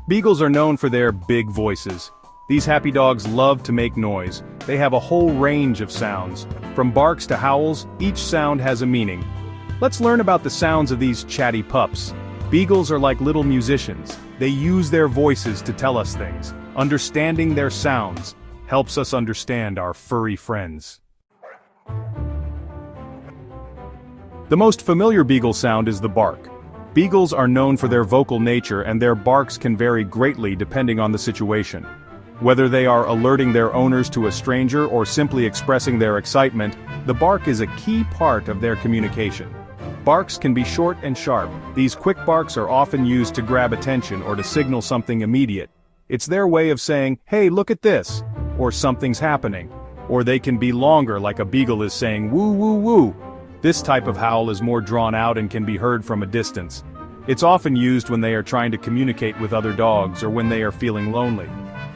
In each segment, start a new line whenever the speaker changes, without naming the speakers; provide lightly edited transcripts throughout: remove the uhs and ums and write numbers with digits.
Beagles are known for their big voices. These happy dogs love to make noise. They have a whole range of sounds. From barks to howls, each sound has a meaning. Let's learn about the sounds of these chatty pups. Beagles are like little musicians. They use their voices to tell us things. Understanding their sounds helps us understand our furry friends. The most familiar beagle sound is the bark. Beagles are known for their vocal nature, and their barks can vary greatly depending on the situation. Whether they are alerting their owners to a stranger or simply expressing their excitement, the bark is a key part of their communication. Barks can be short and sharp. These quick barks are often used to grab attention or to signal something immediate. It's their way of saying, "Hey, look at this," or "something's happening." Or they can be longer, like a beagle is saying, "Woo woo woo." This type of howl is more drawn out and can be heard from a distance. It's often used when they are trying to communicate with other dogs or when they are feeling lonely.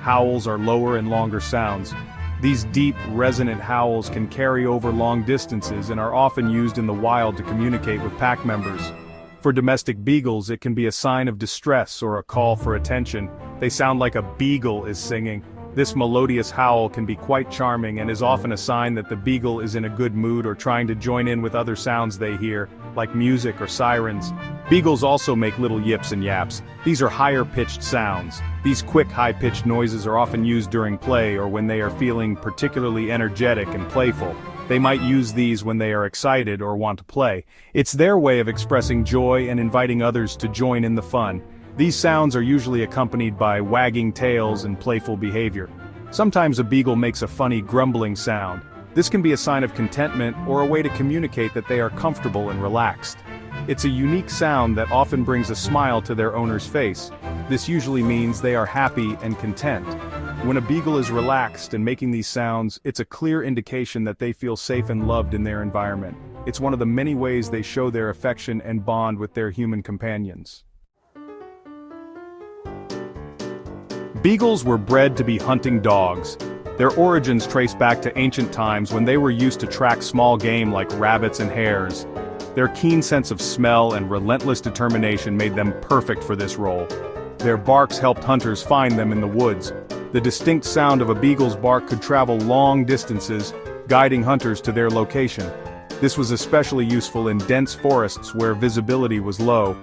Howls are lower and longer sounds. These deep, resonant howls can carry over long distances and are often used in the wild to communicate with pack members. For domestic beagles, it can be a sign of distress or a call for attention. They sound like a beagle is singing. This melodious howl can be quite charming and is often a sign that the beagle is in a good mood or trying to join in with other sounds they hear, like music or sirens. Beagles also make little yips and yaps. These are higher-pitched sounds. These quick, high-pitched noises are often used during play or when they are feeling particularly energetic and playful. They might use these when they are excited or want to play. It's their way of expressing joy and inviting others to join in the fun. These sounds are usually accompanied by wagging tails and playful behavior. Sometimes a beagle makes a funny grumbling sound. This can be a sign of contentment or a way to communicate that they are comfortable and relaxed. It's a unique sound that often brings a smile to their owner's face. This usually means they are happy and content. When a beagle is relaxed and making these sounds, it's a clear indication that they feel safe and loved in their environment. It's one of the many ways they show their affection and bond with their human companions. Beagles were bred to be hunting dogs. Their origins trace back to ancient times when they were used to track small game like rabbits and hares. Their keen sense of smell and relentless determination made them perfect for this role. Their barks helped hunters find them in the woods. The distinct sound of a beagle's bark could travel long distances, guiding hunters to their location. This was especially useful in dense forests where visibility was low.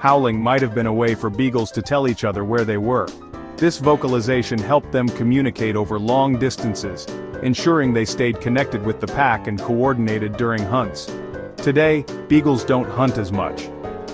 Howling might have been a way for beagles to tell each other where they were. This vocalization helped them communicate over long distances, ensuring they stayed connected with the pack and coordinated during hunts. Today, beagles don't hunt as much.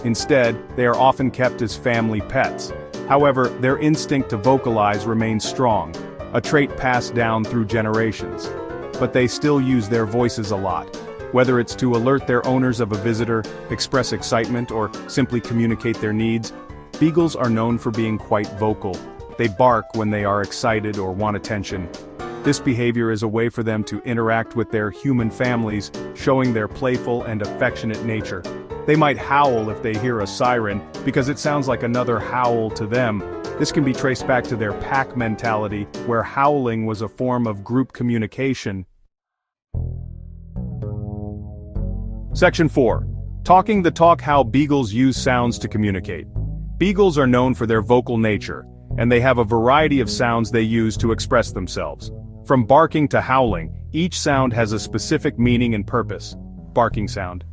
Instead, they are often kept as family pets. However, their instinct to vocalize remains strong, a trait passed down through generations. But they still use their voices a lot. Whether it's to alert their owners of a visitor, express excitement, or simply communicate their needs, beagles are known for being quite vocal. They bark when they are excited or want attention. This behavior is a way for them to interact with their human families, showing their playful and affectionate nature. They might howl if they hear a siren, because it sounds like another howl to them. This can be traced back to their pack mentality, where howling was a form of group communication. Section 4. Talking the talk: how beagles use sounds to communicate. Beagles are known for their vocal nature, and they have a variety of sounds they use to express themselves. From barking to howling, each sound has a specific meaning and purpose. Barking sound.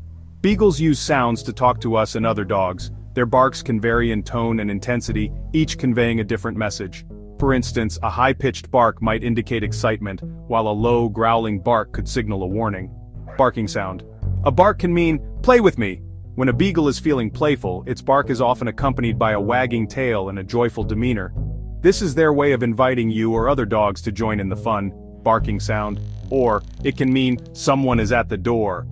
Beagles use sounds to talk to us and other dogs. Their barks can vary in tone and intensity, each conveying a different message. For instance, a high-pitched bark might indicate excitement, while a low, growling bark could signal a warning. Barking sound. A bark can mean, "Play with me." When a beagle is feeling playful, its bark is often accompanied by a wagging tail and a joyful demeanor. This is their way of inviting you or other dogs to join in the fun. Barking sound. Or, it can mean, "Someone is at the door."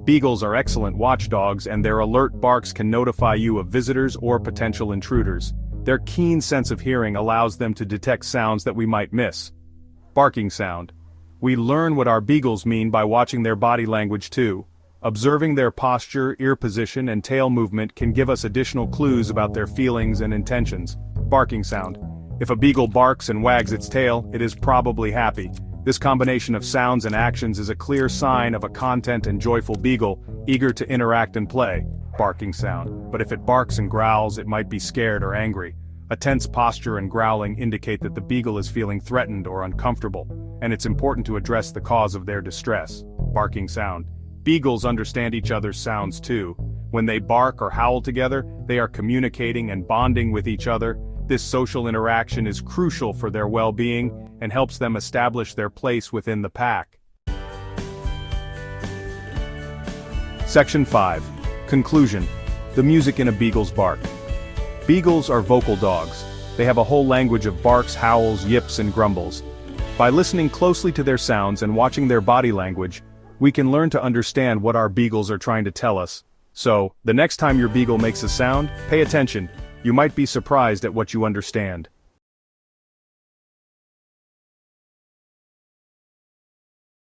Beagles are excellent watchdogs, and their alert barks can notify you of visitors or potential intruders. Their keen sense of hearing allows them to detect sounds that we might miss. Barking sound. We learn what our beagles mean by watching their body language too. Observing their posture, ear position, and tail movement can give us additional clues about their feelings and intentions. Barking sound. If a beagle barks and wags its tail, it is probably happy. This combination of sounds and actions is a clear sign of a content and joyful beagle, eager to interact and play. Barking sound. But if it barks and growls, it might be scared or angry. A tense posture and growling indicate that the beagle is feeling threatened or uncomfortable, and it's important to address the cause of their distress. Barking sound. Beagles understand each other's sounds too. When they bark or howl together, they are communicating and bonding with each other. This social interaction is crucial for their well-being and helps them establish their place within the pack. Section 5. Conclusion. The music in a beagle's bark. Beagles are vocal dogs. They have a whole language of barks, howls, yips, and grumbles. By listening closely to their sounds and watching their body language, we can learn to understand what our beagles are trying to tell us. So, the next time your beagle makes a sound, pay attention. You might be surprised at what you understand.